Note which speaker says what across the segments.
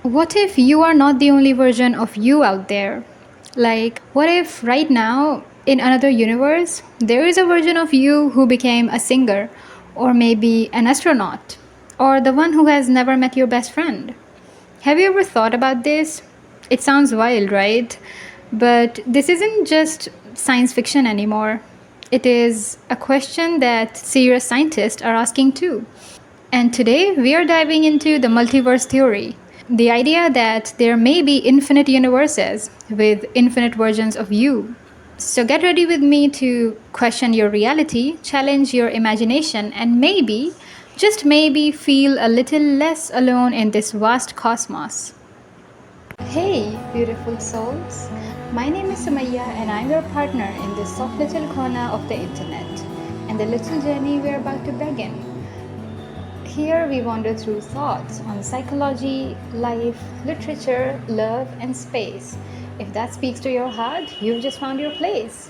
Speaker 1: What if you are not the only version of you out there? Like, what if right now, in another universe, there is a version of you who became a singer, or maybe an astronaut, or the one who has never met your best friend? Have you ever thought about this? It sounds wild, right? But this isn't just science fiction anymore. It is a question that serious scientists are asking too. And today we are diving into the multiverse theory, the idea that there may be infinite universes with infinite versions of you. So get ready with me to question your reality, challenge your imagination, and maybe, just maybe, feel a little less alone in this vast cosmos. Hey, beautiful souls. My name is Sumaya, and I'm your partner in this soft little corner of the internet and the little journey we're about to begin. Here we wander through thoughts on psychology, life, literature, love, and space. If that speaks to your heart, you've just found your place.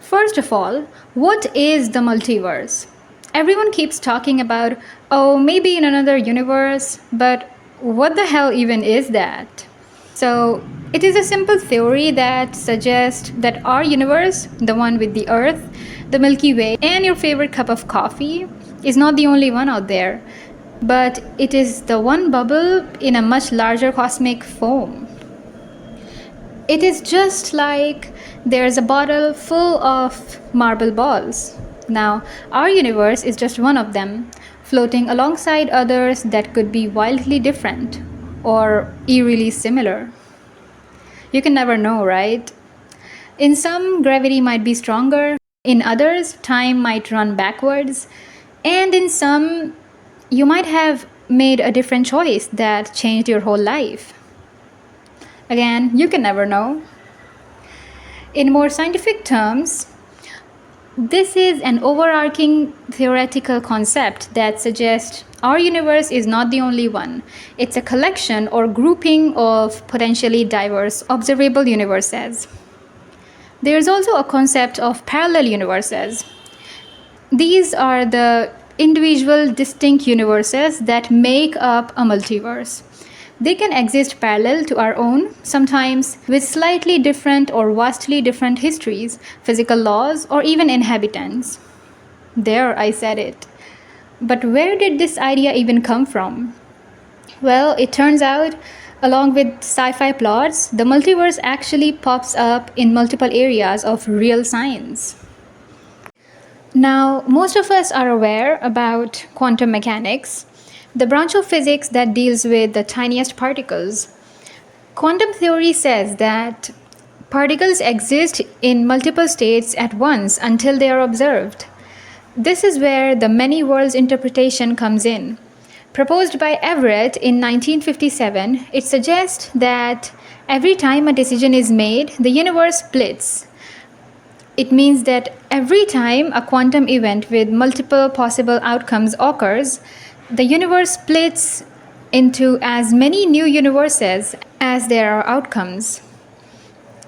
Speaker 1: First of all, what is the multiverse? Everyone keeps talking about, oh, maybe in another universe, but what the hell even is that? So, it is a simple theory that suggests that our universe, the one with the Earth, the Milky Way, and your favorite cup of coffee, is not the only one out there, but it is the one bubble in a much larger cosmic foam. It is just like there's a bottle full of marble balls. Now, our universe is just one of them, floating alongside others that could be wildly different or eerily similar. You can never know, right? In some, gravity might be stronger, in others, time might run backwards, and in some, you might have made a different choice that changed your whole life. Again, you can never know. In more scientific terms, this is an overarching theoretical concept that suggests our universe is not the only one. It's a collection or grouping of potentially diverse observable universes. There is also a concept of parallel universes. These are the individual distinct universes that make up a multiverse. They can exist parallel to our own, sometimes with slightly different or vastly different histories, physical laws, or even inhabitants. There, I said it. But where did this idea even come from? Well, it turns out, along with sci-fi plots, the multiverse actually pops up in multiple areas of real science. Now, most of us are aware about quantum mechanics, the branch of physics that deals with the tiniest particles. Quantum theory says that particles exist in multiple states at once until they are observed. This is where the many worlds interpretation comes in. Proposed by Everett in 1957, it suggests that every time a decision is made, the universe splits. It means that every time a quantum event with multiple possible outcomes occurs, the universe splits into as many new universes as there are outcomes.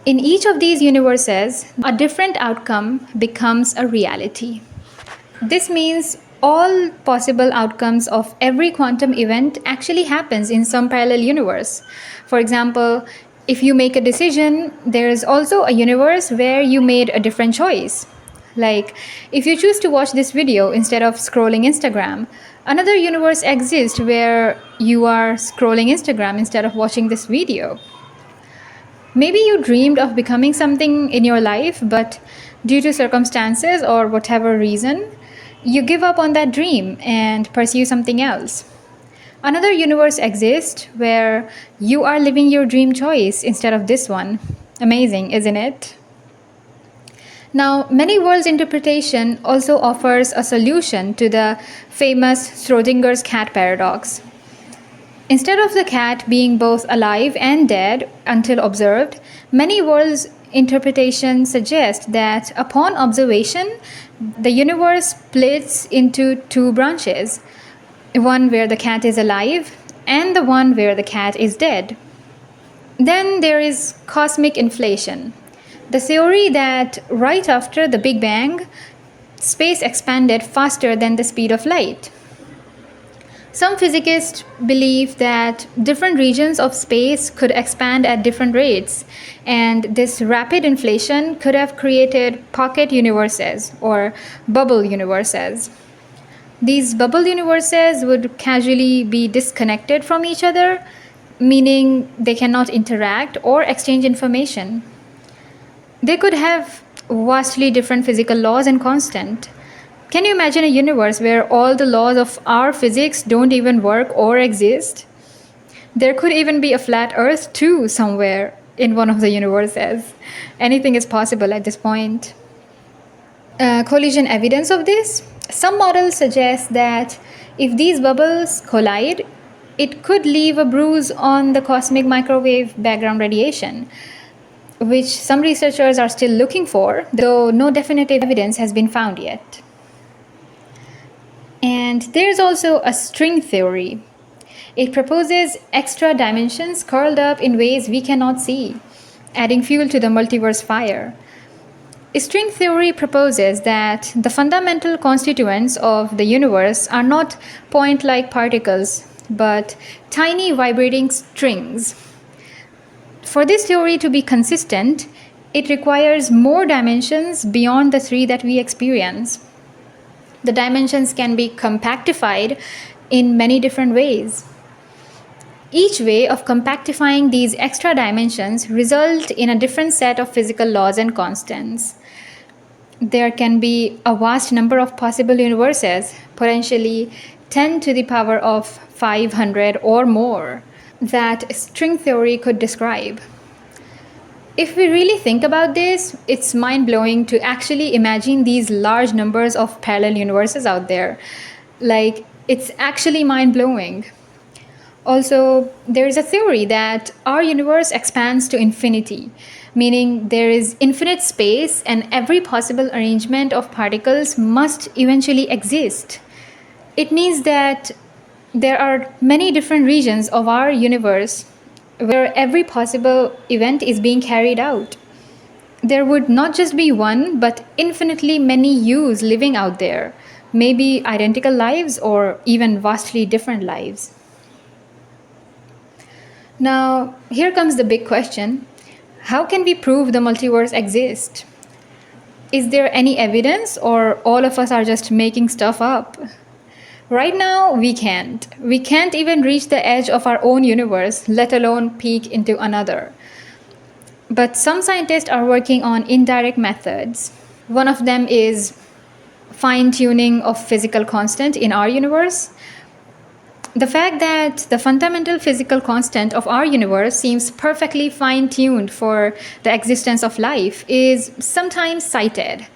Speaker 1: In each of these universes, a different outcome becomes a reality. This means all possible outcomes of every quantum event actually happens in some parallel universe. For example, if you make a decision, there is also a universe where you made a different choice. Like, if you choose to watch this video instead of scrolling Instagram, another universe exists where you are scrolling Instagram instead of watching this video. Maybe you dreamed of becoming something in your life, but due to circumstances or whatever reason, you give up on that dream and pursue something else. Another universe exists where you are living your dream choice instead of this one. Amazing, isn't it? Now, many worlds interpretation also offers a solution to the famous Schrödinger's cat paradox. Instead of the cat being both alive and dead until observed, many worlds interpretation suggest that upon observation, the universe splits into two branches, one where the cat is alive and the one where the cat is dead. Then there is cosmic inflation, the theory that right after the Big Bang, space expanded faster than the speed of light. Some physicists believe that different regions of space could expand at different rates, and this rapid inflation could have created pocket universes or bubble universes. These bubble universes would casually be disconnected from each other, meaning they cannot interact or exchange information. They could have vastly different physical laws and constant. Can you imagine a universe where all the laws of our physics don't even work or exist? There could even be a flat earth too somewhere in one of the universes. Anything is possible at this point. Collision evidence of this? Some models suggest that if these bubbles collide, it could leave a bruise on the cosmic microwave background radiation, which some researchers are still looking for, though no definitive evidence has been found yet. And there's also a string theory. It proposes extra dimensions curled up in ways we cannot see, adding fuel to the multiverse fire. String theory proposes that the fundamental constituents of the universe are not point-like particles, but tiny vibrating strings. For this theory to be consistent, it requires more dimensions beyond the three that we experience. The dimensions can be compactified in many different ways. Each way of compactifying these extra dimensions result in a different set of physical laws and constants. There can be a vast number of possible universes, potentially 10 to the power of 500 or more, that string theory could describe. If we really think about this, it's mind-blowing to actually imagine these large numbers of parallel universes out there. Like, it's actually mind-blowing. Also, there is a theory that our universe expands to infinity, meaning there is infinite space and every possible arrangement of particles must eventually exist. It means that there are many different regions of our universe where every possible event is being carried out. There would not just be one, but infinitely many yous living out there, maybe identical lives or even vastly different lives. Now, here comes the big question. How can we prove the multiverse exists? Is there any evidence, or all of us are just making stuff up? Right now, we can't. We can't even reach the edge of our own universe, let alone peek into another. But some scientists are working on indirect methods. One of them is fine-tuning of physical constant in our universe. The fact that the fundamental physical constant of our universe seems perfectly fine-tuned for the existence of life is sometimes cited.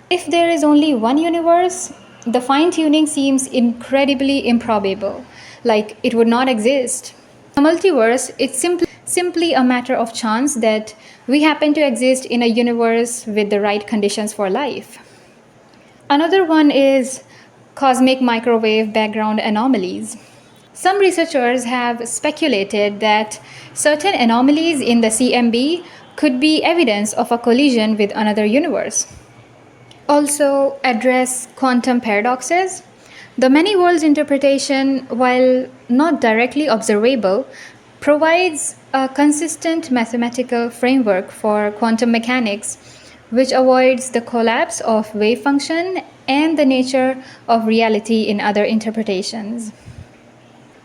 Speaker 1: If there is only one universe, the fine-tuning seems incredibly improbable, like it would not exist. A multiverse, it's simply a matter of chance that we happen to exist in a universe with the right conditions for life. Another one is cosmic microwave background anomalies. Some researchers have speculated that certain anomalies in the CMB could be evidence of a collision with another universe. Also address quantum paradoxes. The many worlds interpretation, while not directly observable, provides a consistent mathematical framework for quantum mechanics, which avoids the collapse of wave function and the nature of reality in other interpretations.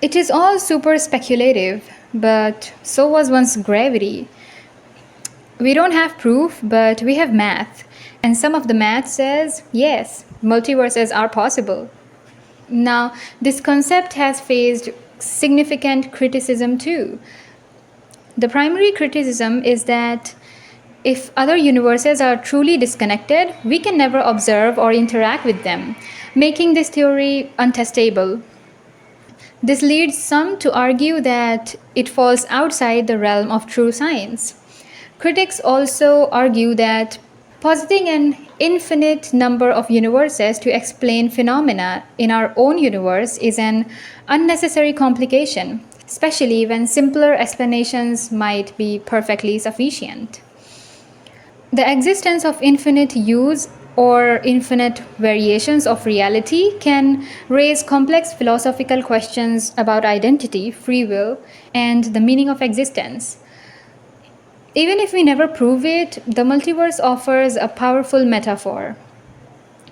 Speaker 1: It is all super speculative, but so was once gravity. We don't have proof, but we have math. And some of the math says, yes, multiverses are possible. Now, this concept has faced significant criticism too. The primary criticism is that if other universes are truly disconnected, we can never observe or interact with them, making this theory untestable. This leads some to argue that it falls outside the realm of true science. Critics also argue that positing an infinite number of universes to explain phenomena in our own universe is an unnecessary complication, especially when simpler explanations might be perfectly sufficient. The existence of infinite U's or infinite variations of reality can raise complex philosophical questions about identity, free will, and the meaning of existence. Even if we never prove it, the multiverse offers a powerful metaphor.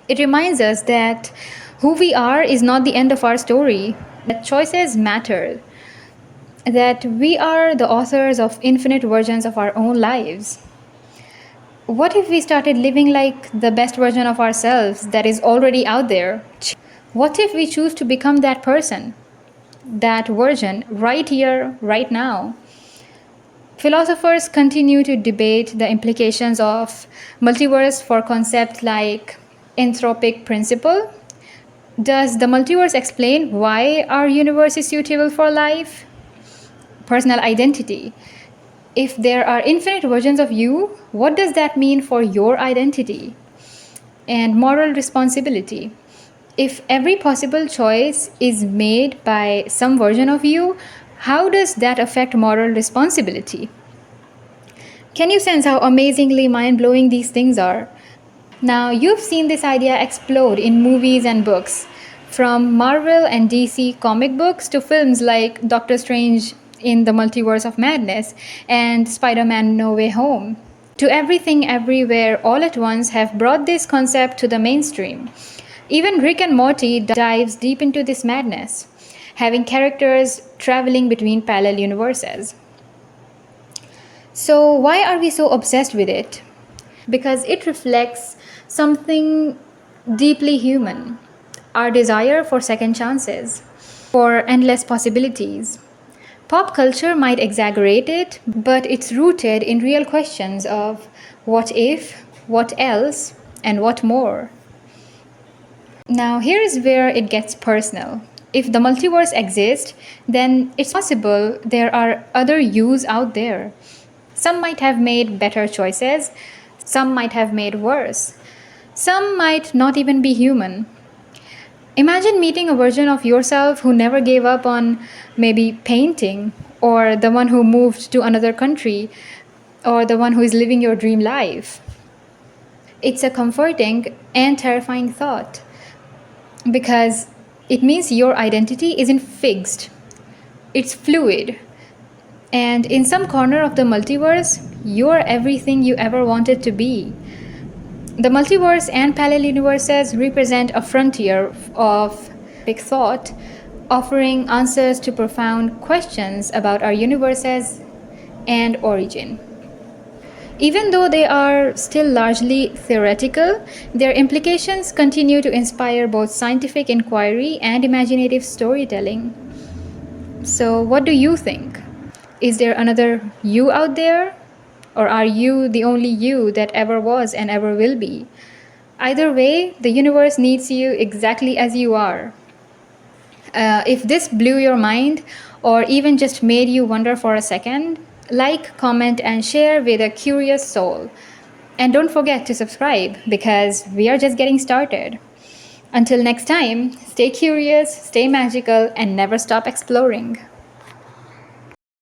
Speaker 1: It reminds us that who we are is not the end of our story, that choices matter, that we are the authors of infinite versions of our own lives. What if we started living like the best version of ourselves that is already out there? What if we choose to become that person, that version, right here, right now? Philosophers continue to debate the implications of multiverse for concepts like anthropic principle. Does the multiverse explain why our universe is suitable for life? Personal identity. If there are infinite versions of you, what does that mean for your identity? And moral responsibility. If every possible choice is made by some version of you, how does that affect moral responsibility? Can you sense how amazingly mind blowing these things are? Now, you've seen this idea explode in movies and books, from Marvel and DC comic books to films like Doctor Strange in the Multiverse of Madness and Spider Man No Way Home. To Everything Everywhere All at Once have brought this concept to the mainstream. Even Rick and Morty dives deep into this madness, having characters traveling between parallel universes. So, why are we so obsessed with it? Because it reflects something deeply human, our desire for second chances, for endless possibilities. Pop culture might exaggerate it, but it's rooted in real questions of what if, what else, and what more. Now, here is where it gets personal. If the multiverse exists, then it's possible there are other yous out there. Some might have made better choices, some might have made worse, some might not even be human. Imagine meeting a version of yourself who never gave up on maybe painting, or the one who moved to another country, or the one who is living your dream life. It's a comforting and terrifying thought because it means your identity isn't fixed, it's fluid. And in some corner of the multiverse, you're everything you ever wanted to be. The multiverse and parallel universes represent a frontier of big thought, offering answers to profound questions about our universes and origin. Even though they are still largely theoretical, their implications continue to inspire both scientific inquiry and imaginative storytelling. So, what do you think? Is there another you out there? Or are you the only you that ever was and ever will be? Either way, the universe needs you exactly as you are. If this blew your mind or even just made you wonder for a second, like, comment, and share with a curious soul. And don't forget to subscribe because we are just getting started. Until next time, stay curious, stay magical, and never stop exploring.